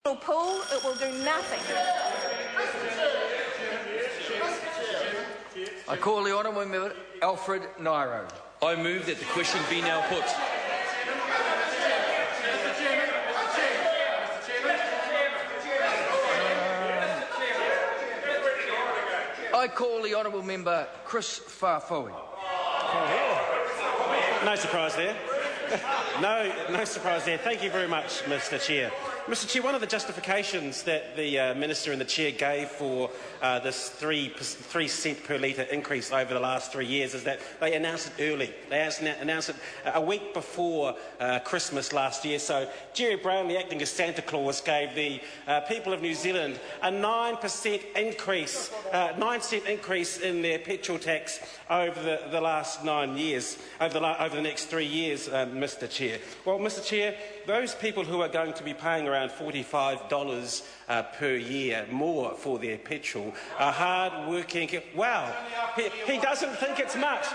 pool, it will do nothing. I call the honourable member Alfred Nairo. I move that the question be now put. I call the honourable member Chris Farfoe. No surprise there. No surprise there. Thank you very much, Mr. Chair. Mr. Chair, one of the justifications that the Minister and the Chair gave for this 3 cent per litre increase over the last 3 years is that they announced it early. They announced it a week before Christmas last year. So Jerry Brownlee, acting as Santa Claus, gave the people of New Zealand a 9% increase, 9 cent increase in their petrol tax over the last 9 years, over the next 3 years, Mr. Chair. Well, Mr. Chair, those people who are going to be paying around $45 per year more for their petrol are hard-working. Wow, he doesn't think it's much.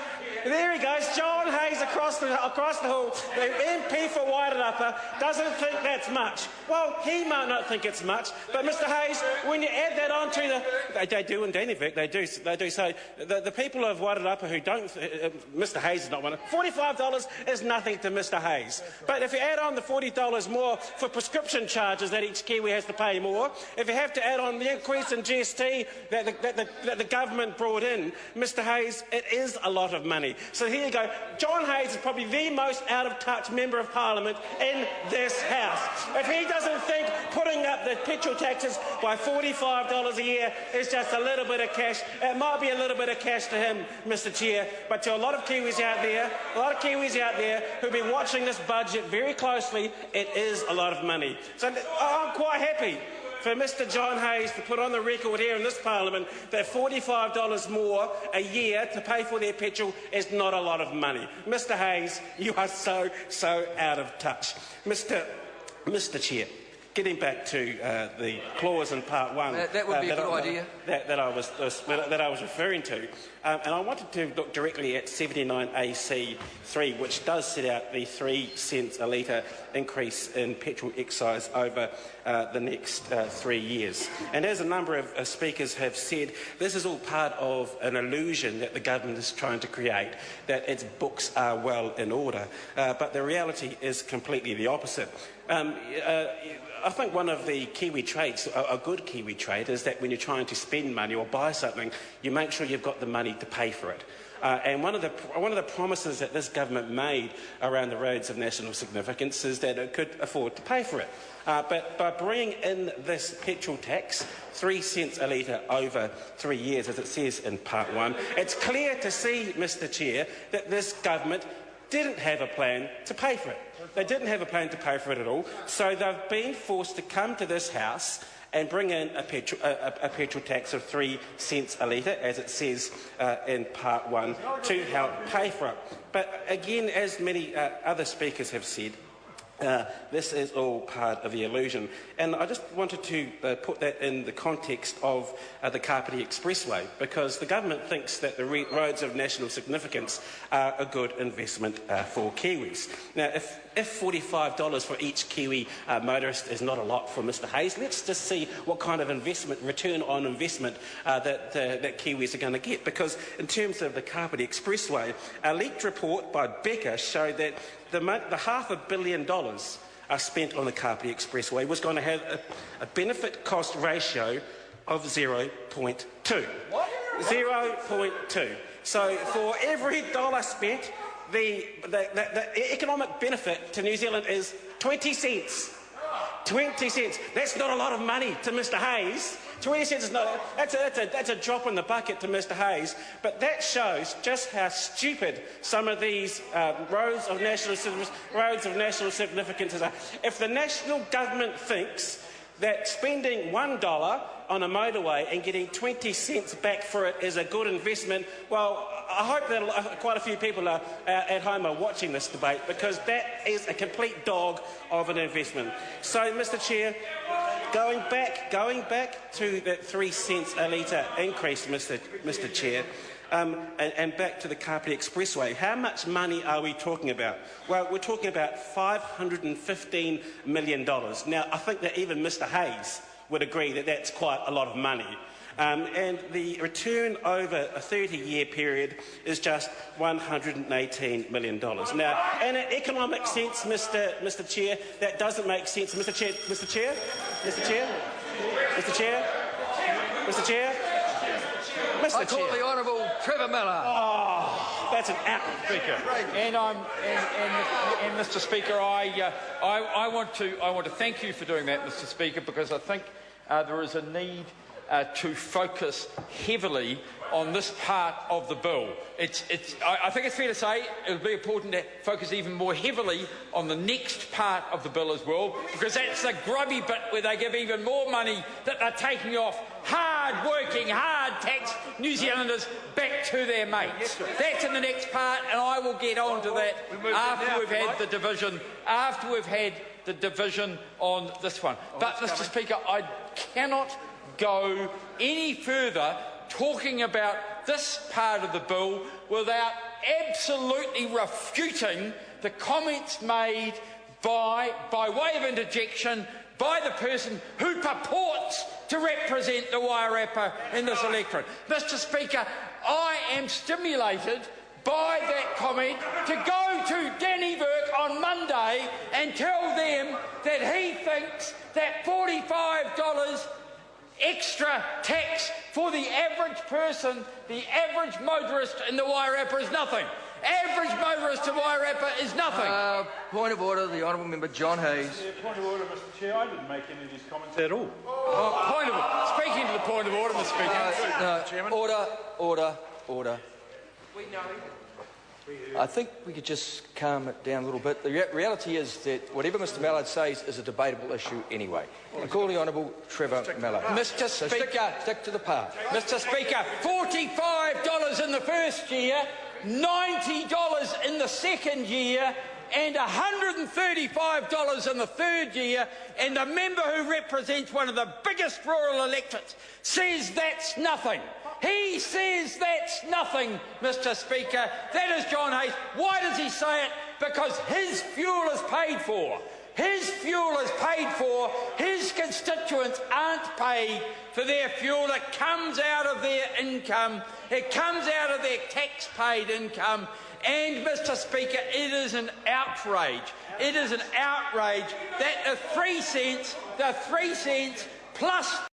There he goes, John Hayes across the hall. The MP for Wairarapa doesn't think that's much. Well, he might not think it's much, but Mr. Hayes, when you add that on to they do in Dannevirke, they do. So the people of Wairarapa who don't, Mr. Hayes is not one. $45 is nothing to Mr. Hayes. But if you add on the $40 more for prescription charges that each Kiwi has to pay more, if you have to add on the increase in GST that the government brought in, Mr. Hayes, it is a lot of money. So here you go. John Hayes is probably the most out-of-touch Member of Parliament in this House. If he doesn't think putting up the petrol taxes by $45 a year is just a little bit of cash, it might be a little bit of cash to him, Mr. Chair, but to a lot of Kiwis out there, who've been watching this budget very closely, it is a lot of money. So I'm quite happy for Mr. John Hayes to put on the record here in this Parliament that $45 more a year to pay for their petrol is not a lot of money. Mr. Hayes, you are so out of touch. Mr. Chair, getting back to the clause in Part 1 that would be a good idea. That I was referring to, and I wanted to look directly at 79AC3, which does set out the 3 cents a litre increase in petrol excise over the next 3 years. And as a number of speakers have said, this is all part of an illusion that the government is trying to create, that its books are well in order. But the reality is completely the opposite. I think one of the Kiwi traits, a good Kiwi trait, is that when you're trying to spend money or buy something, you make sure you've got the money to pay for it. And one of the promises that this government made around the roads of national significance is that it could afford to pay for it. But by bringing in this petrol tax, 3 cents a litre over 3 years, as it says in Part 1, it's clear to see, Mr. Chair, that this government didn't have a plan to pay for it. They didn't have a plan to pay for it at all, so they've been forced to come to this House and bring in a petrol tax of 3 cents a litre, as it says in Part 1, to help pay for it. But again, as many other speakers have said, this is all part of the illusion. And I just wanted to put that in the context of the Kapiti Expressway, because the government thinks that the roads of national significance are a good investment for Kiwis. Now, if $45 for each Kiwi motorist is not a lot for Mr. Hayes, let's just see what kind of return on investment that Kiwis are going to get. Because in terms of the Kapiti Expressway, a leaked report by Becker showed that the $500 million spent on the Kapiti Expressway was going to have a benefit-cost ratio of 0.2. 0.2. So for every dollar spent, the economic benefit to New Zealand is 20 cents. 20 cents. That's not a lot of money to Mr. Hayes. 20 cents is not. That's a drop in the bucket to Mr. Hayes. But that shows just how stupid some of these roads of national significance are. If the national government thinks that spending $1 on a motorway and getting 20 cents back for it is a good investment, well, I hope that quite a few people at home are watching this debate, because that is a complete dog of an investment. So, Mr. Chair, going back to that 3 cents a litre increase, Mr. Chair, And back to the Kapiti Expressway, how much money are we talking about? Well, we're talking about $515 million. Now, I think that even Mr Hayes would agree that that's quite a lot of money. And the return over a 30-year period is just $118 million. Now, in an economic sense, Mr Chair, that doesn't make sense. Mr Chair, Mr Chair, Mr Chair, Mr Chair, Mr Chair, Mr I call Chair. the Honourable Trevor Miller. Oh, that's an out, Speaker. And Mr. Speaker, I want to thank you for doing that, Mr. Speaker, because I think there is a need to focus heavily on this part of the bill. I think it's fair to say it would be important to focus even more heavily on the next part of the bill as well, because that's the grubby bit where they give even more money that they're taking off hard-working, hard-tax New Zealanders back to their mates. That's in the next part, and I will get on to that after we've had the division. After we've had the division on this one. But, Mr. Speaker, I cannot go any further talking about this part of the bill without absolutely refuting the comments made by way of interjection by the person who purports to represent the Wairarapa in this electorate. Mr. Speaker, I am stimulated by that comment to go to Danny Burke on Monday and tell them that he thinks that $45 extra tax for the average person, the average motorist in the Wairarapa is nothing. Average motorist in Wairarapa is nothing. Point of order, the Honourable Member John Hayes. Yeah, point of order, Mr Chair. I didn't make any of these comments at all. Speaking to the point of order, Mr. Speaker. Order. I think we could just calm it down a little bit. The reality is that whatever Mr Mallard says is a debatable issue anyway. I call the Honourable Trevor Miller. Mr. So Speaker, stick to the part. Mr. Speaker, $45 in the first year, $90 in the second year, and $135 in the third year, and the member who represents one of the biggest rural electorates says that's nothing. He says that's nothing, Mr. Speaker. That is John Hayes. Why does he say it? Because his fuel is paid for. His fuel is paid for. His constituents aren't paid for their fuel. It comes out of their income. It comes out of their tax-paid income. And, Mr. Speaker, it is an outrage. It is an outrage that the 3 cents plus